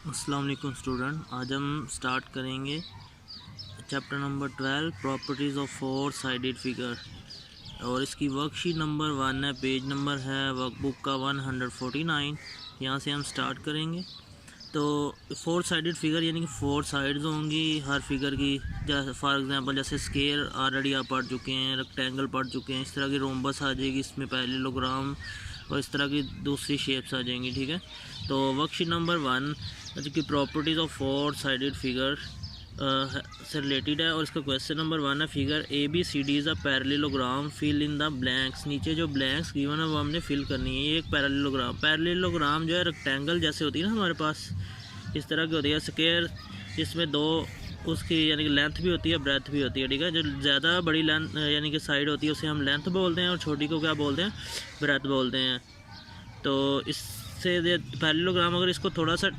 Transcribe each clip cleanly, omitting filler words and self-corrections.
अस्सलाम वालेकुम स्टूडेंट, आज हम स्टार्ट करेंगे chapter number 12 properties of four sided figure और इसकी वर्कशीट नंबर 1 है, पेज नंबर है वर्कबुक का 149। यहाँ से हम स्टार्ट करेंगे। तो फोर साइडेड फिगर यानी कि फोर साइड्स होंगी हर फिगर की। जैसे फॉर एग्जांपल जैसे स्क्वायर ऑलरेडी आप पढ़ चुके हैं, रेक्टेंगल पढ़ चुके हैं, इस तरह की रोम्बस आ जाएगी, इसमें पैरेललोग्राम और इस तरह की दूसरी शेप्स आ जाएंगी। ठीक है, तो वर्कशीट नंबर 1 जो कि properties of four sided figure से रिलेटेड है और इसका क्वेश्चन नंबर 1 है, figure ABCD is a parallelogram, fill in the blanks. नीचे जो ब्लैंक्स गिवन है वो हमने फिल करनी है। ये एक पैरेललोग्राम जो है रेक्टेंगल जैसे होती है ना हमारे पास, इस तरह की होती है। स्क्वायर जिसमें दो उसकी यानी कि लेंथ भी होती है, ब्रेथ भी होती है। ठीक है, जो ज़्यादा बड़ी लेंथ यानी कि साइड होती है उसे हम लेंथ बोलते हैं और छोटी को क्या बोलते हैं, ब्रेथ बोलते हैं। तो इससे पैरेललोग्राम अगर इसको थोड़ा सा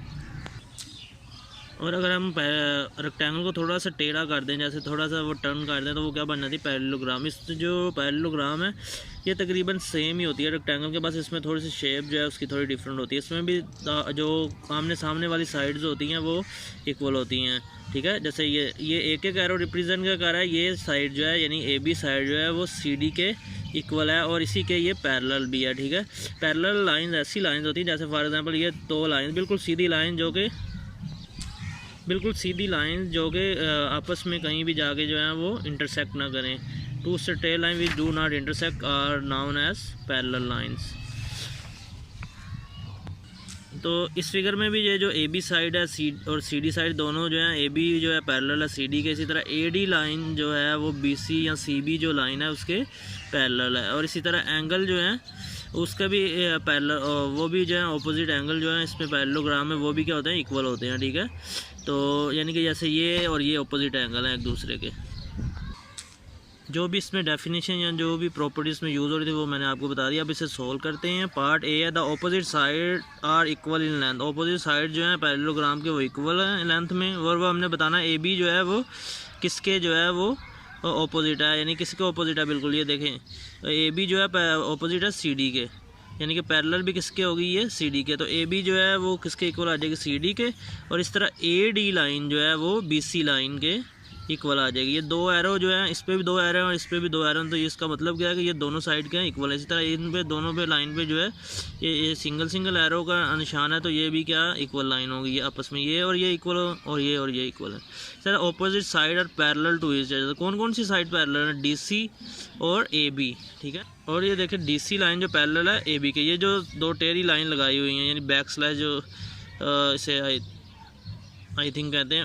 और अगर हम रेक्टेंगल को थोड़ा सा टेढ़ा कर दें, जैसे थोड़ा सा वो टर्न कर दें, तो वो क्या बन जाती है, पैरेललोग्राम। इस जो पैरेललोग्राम है ये तकरीबन सेम ही होती है रेक्टेंगल के, बस इसमें थोड़ी सी शेप जो है उसकी थोड़ी डिफरेंट होती है। इसमें भी जो आमने सामने वाली साइड्स होती हैं वो इक्वल होती हैं। ठीक है, जैसे ये एक एरो रिप्रेजेंट क्या कर रहा है, ये साइड जो है यानी AB साइड जो है वो CD के इक्वल है और इसी के ये पैरेलल भी है। ठीक है, पैरेलल लाइन ऐसी लाइन होती है जैसे फॉर एग्जांपल ये दो लाइन बिल्कुल सीधी लाइन जो कि आपस में कहीं भी जाके जो है वो इंटरसेक्ट ना करें। Two straight line which do not intersect are known as parallel lines. तो इस फिगर में भी ये जो AB साइड है और CD साइड दोनों जो है, AB जो है पैरेलल है CD के, इसी तरह AD लाइन जो है वो BC या CB जो लाइन है उसके पैरेलल है। और इसी तरह एंगल जो है उसका भी पैरेलल, वो भी जो है ऑपोजिट एंगल जो है इसमें पैरेललोग्राम में वो भी क्या होते हैं, इक्वल होते हैं। ठीक है, तो यानी कि जैसे ये और ये ऑपोजिट एंगल हैं एक दूसरे के। जो भी इसमें डेफिनेशन या जो भी प्रॉपर्टीज़ में यूज़ हो रही थी वो मैंने आपको बता दिया। अब इसे सोल्व करते हैं। पार्ट A है, the opposite side are equal in length. Opposite side जो है पैरेललोग्राम के वो इक्वल है लेंथ में, और वो हमने बताना AB जो है वो किसके जो है वो ऑपोजिट है, यानी किसके ऑपोजिट है। बिल्कुल ये देखें, AB जो है ऑपोजिट है CD के, यानी कि पैरेलल भी किसके होगी, ये CD के। तो AB जो है वो किसके इक्वल आ जाएगी, CD के। और इस तरह AD लाइन जो है वो BC लाइन के इक्वल आ जाएगी। ये दो एरो जो है, इस पर भी दो एरो और इस पर भी दो एरो, तो इसका मतलब क्या है कि ये दोनों साइड के हैं इक्वल है। इसी तरह इन पे दोनों पे लाइन पे जो है ये सिंगल एरो का निशान है, तो ये भी क्या इक्वल लाइन होगी। ये आपस में ये और ये इक्वल और ये इक्वल है। Sir opposite side are parallel to each other. कौन कौन सी साइड पैरेलल है, DC और AB। ठीक है, और ये देखिए DC लाइन जो पैरेलल है AB के, ये जो दो टेढ़ी लाइन लगाई हुई हैं यानी बैक स्लैश जो इसे आई थिंक कहते हैं,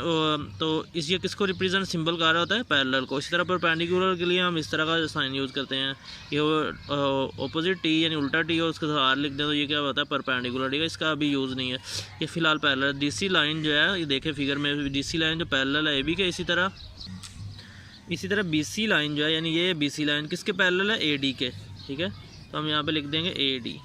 तो इस ये किसको रिप्रेजेंट सिंबल कर रहा होता है, पैरेलल को। इसी तरह परपेंडिकुलर के लिए हम इस तरह का साइन यूज़ करते हैं। ये ऑपोजिट T यानी उल्टा T और उसके साथ R लिख दें तो ये क्या होता है, परपेंडिकुलर। ठीक है, इसका अभी यूज़ नहीं है, ये फिलहाल पैरेलल। DC लाइन जो है ये देखें फिगर में, DC लाइन जो पैरेलल है AB के। इसी तरह BC लाइन जो है यानी ये BC लाइन किसके पैरेलल है, AD के। ठीक है, तो हम यहाँ पर लिख देंगे AD।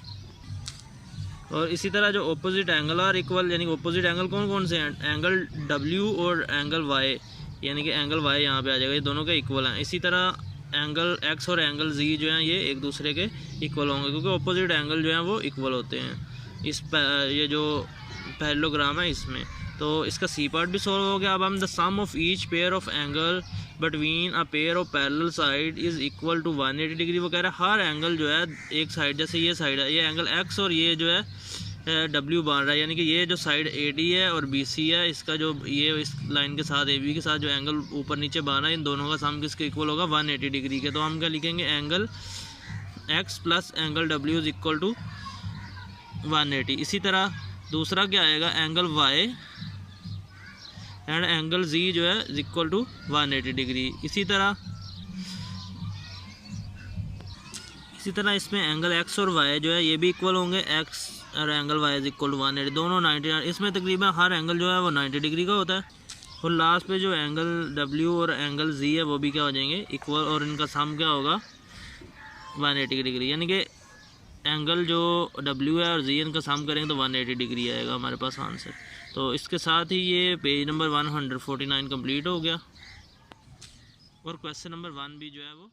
और इसी तरह जो ऑपोजिट एंगल आर इक्वल, यानी ऑपोजिट एंगल कौन कौन से हैं, एंगल W और एंगल Y, यानी कि एंगल Y यहाँ पे आ जाएगा, ये दोनों के इक्वल हैं। इसी तरह एंगल X और एंगल Z जो हैं ये एक दूसरे के इक्वल होंगे क्योंकि ऑपोजिट एंगल जो हैं वो इक्वल होते हैं ये जो पैरेललोग्राम है इसमें। तो इसका C पार्ट भी सॉल्व हो गया। अब हम the sum of each pair of angle between a pair of parallel side is equal to 180 degree. वो कह रहा है हर एंगल जो है एक साइड, जैसे ये साइड है, ये एंगल X और ये जो है W बन रहा है, यानी कि ये जो साइड AD है और BC है, इसका जो ये इस लाइन के साथ AB के साथ जो एंगल ऊपर नीचे बना है, इन दोनों का सम किसके इक्वल होगा, 180 डिग्री के। तो हम क्या लिखेंगे, angle X plus angle W is equal to 180। इसी तरह दूसरा क्या आएगा, angle Y and angle Z जो है इज इक्वल टू 180 डिग्री। इसी तरह इसमें एंगल X और Y जो है ये भी इक्वल होंगे, X और angle Y is equal to 180, दोनों 90। इसमें तकरीबन हर एंगल जो है वो 90 डिग्री का होता है। और लास्ट पे जो एंगल W और एंगल Z है वो भी क्या हो जाएंगे, इक्वल, और इनका सम क्या होगा, 180 डिग्री। यानी कि एंगल जो W है और Z इनका सम करेंगे तो 180 डिग्री आएगा हमारे पास आंसर। तो इसके साथ ही ये पेज नंबर 149 कंप्लीट हो गया और क्वेश्चन नंबर 1 भी जो है वो